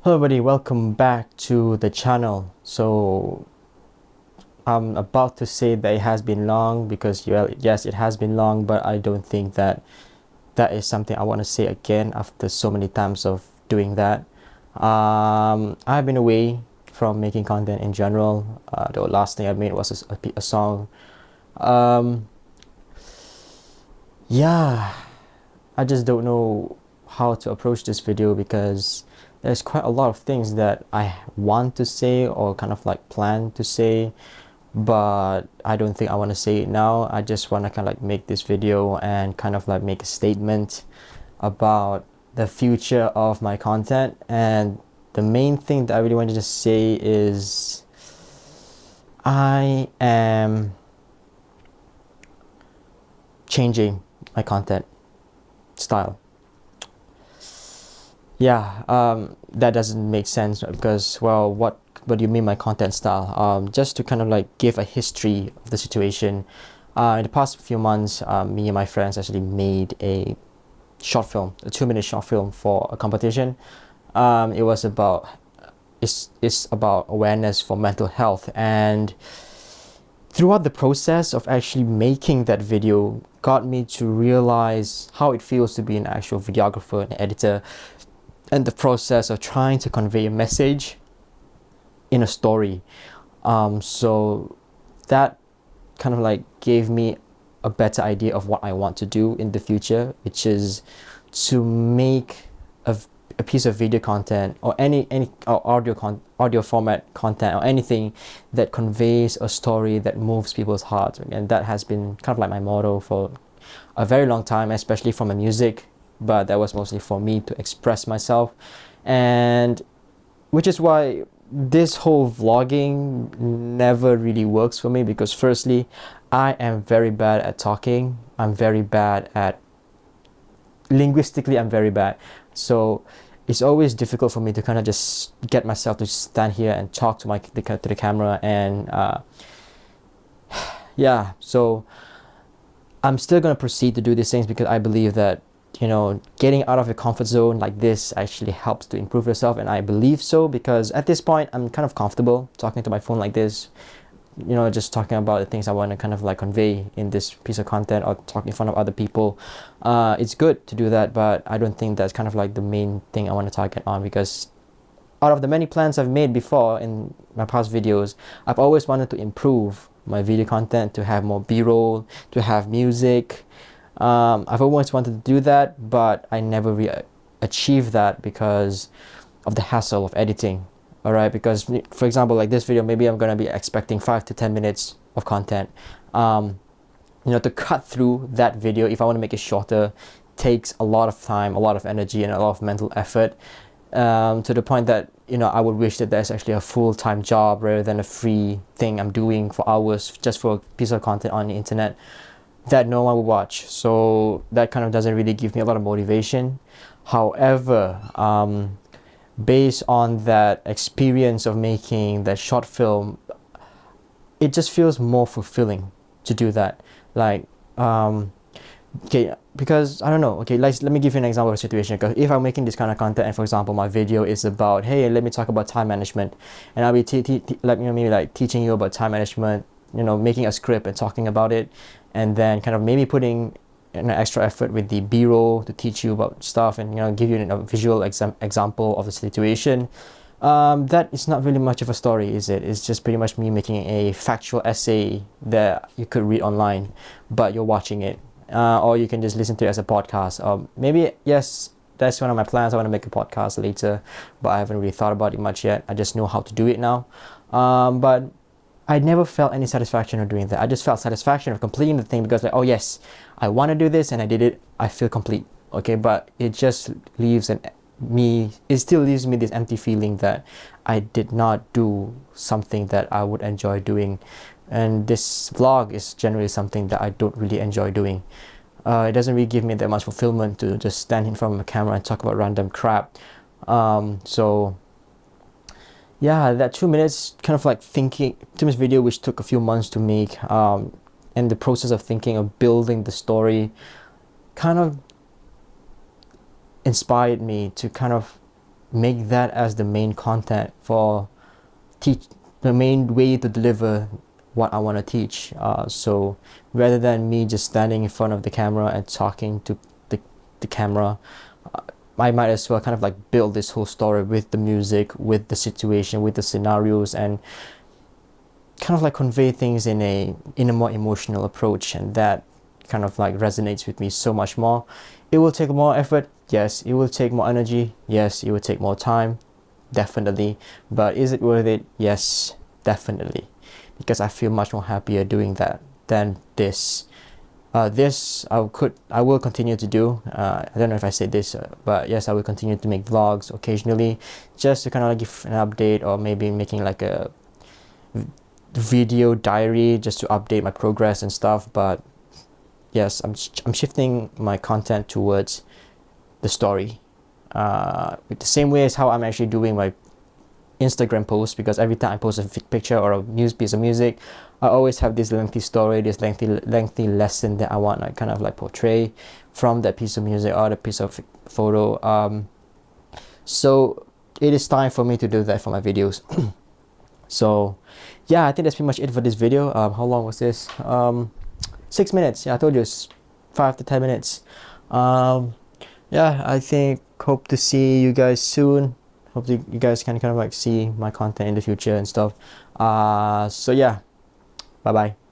Hello everybody, welcome back to the channel. So I'm about to say that it has been long because, well, yes, it has been long, but I don't think that that is something I want to say again after so many times of doing that. I've been away from making content in general. The last thing I made was a song. Um, yeah, I just don't know how to approach this video because there's quite a lot of things that I want to say or kind of like plan to say, but I don't think I want to say it now. I just want to kind of like make this video and kind of like make a statement about the future of my content. And the main thing that I really wanted to say is I am changing my content style. Yeah, that doesn't make sense because, well, what do you mean by content style? Just to kind of like give a history of the situation. In the past few months, me and my friends actually made a short film, a 2-minute short film for a competition. It was about it's about awareness for mental health, and throughout the process of actually making that video got me to realize how it feels to be an actual videographer and editor, and the process of trying to convey a message in a story. So that kind of like gave me a better idea of what I want to do in the future, which is to make a piece of video content or any or audio format content or anything that conveys a story that moves people's hearts. And that has been kind of like my motto for a very long time, especially for my music, but that was mostly for me to express myself. And which is why this whole vlogging never really works for me, because firstly, I am very bad at talking. I'm very bad at linguistically, I'm very bad. So it's always difficult for me to kind of just get myself to stand here and talk to the camera. And yeah, so I'm still going to proceed to do these things because I believe that, getting out of your comfort zone like this actually helps to improve yourself. And I believe so because at this point, I'm kind of comfortable talking to my phone like this, just talking about the things I want to kind of like convey in this piece of content or talking in front of other people. It's good to do that, but I don't think that's kind of like the main thing I want to target on, because out of the many plans I've made before in my past videos, I've always wanted to improve my video content, to have more b-roll, to have music. I've always wanted to do that, but I never really achieved that because of the hassle of editing. All right, because for example, like this video, maybe I'm gonna be expecting 5 to 10 minutes of content. To cut through that video, if I want to make it shorter, takes a lot of time, a lot of energy, and a lot of mental effort. To the point that I would wish that there's actually a full-time job rather than a free thing I'm doing for hours just for a piece of content on the internet that no one will watch. So that kind of doesn't really give me a lot of motivation. However, based on that experience of making that short film, it just feels more fulfilling to do that. Like, okay, because I don't know. Okay, let me give you an example of a situation. Because if I'm making this kind of content, and for example, my video is about, hey, let me talk about time management, and I'll be maybe like teaching you about time management, making a script and talking about it, and then kind of maybe putting an extra effort with the b-roll to teach you about stuff and give you a visual example of the situation. That is not really much of a story, is it? It's just pretty much me making a factual essay that you could read online, but you're watching it. Or you can just listen to it as a podcast. Maybe, yes, that's one of my plans. I want to make a podcast later, but I haven't really thought about it much yet. I just know how to do it now. But I never felt any satisfaction of doing that. I just felt satisfaction of completing the thing because, like, oh yes, I want to do this and I did it. I feel complete. Okay, but it just leaves it still leaves me this empty feeling that I did not do something that I would enjoy doing. And this vlog is generally something that I don't really enjoy doing. It doesn't really give me that much fulfillment to just stand in front of a camera and talk about random crap. So yeah, that 2 minutes kind of like 2 minutes video, which took a few months to make, and the process of thinking of building the story kind of inspired me to kind of make that as the main content for the main way to deliver what I want to teach. So rather than me just standing in front of the camera and talking to the camera, I might as well kind of like build this whole story with the music, with the situation, with the scenarios, and kind of like convey things in a more emotional approach. And that kind of like resonates with me so much more. It will take more effort, yes. It will take more energy, yes. It will take more time, definitely. But is it worth it? Yes, definitely, because I feel much more happier doing that than this. This I will continue to do. I don't know if I said this, but yes, I will continue to make vlogs occasionally, just to kind of like give an update, or maybe making like a video diary just to update my progress and stuff. But yes, I'm shifting my content towards the story, with the same way as how I'm actually doing my Instagram posts, because every time I post a picture or a piece of music, I always have this lengthy story, this lengthy lesson that I want to kind of like portray from that piece of music or the piece of photo. So it is time for me to do that for my videos. So yeah, I think that's pretty much it for this video. How long was this? 6 minutes. Yeah, I told you it's 5 to 10 minutes. Yeah, I think hope to see you guys soon. Hope you guys can kind of like see my content in the future and stuff. So yeah, bye bye.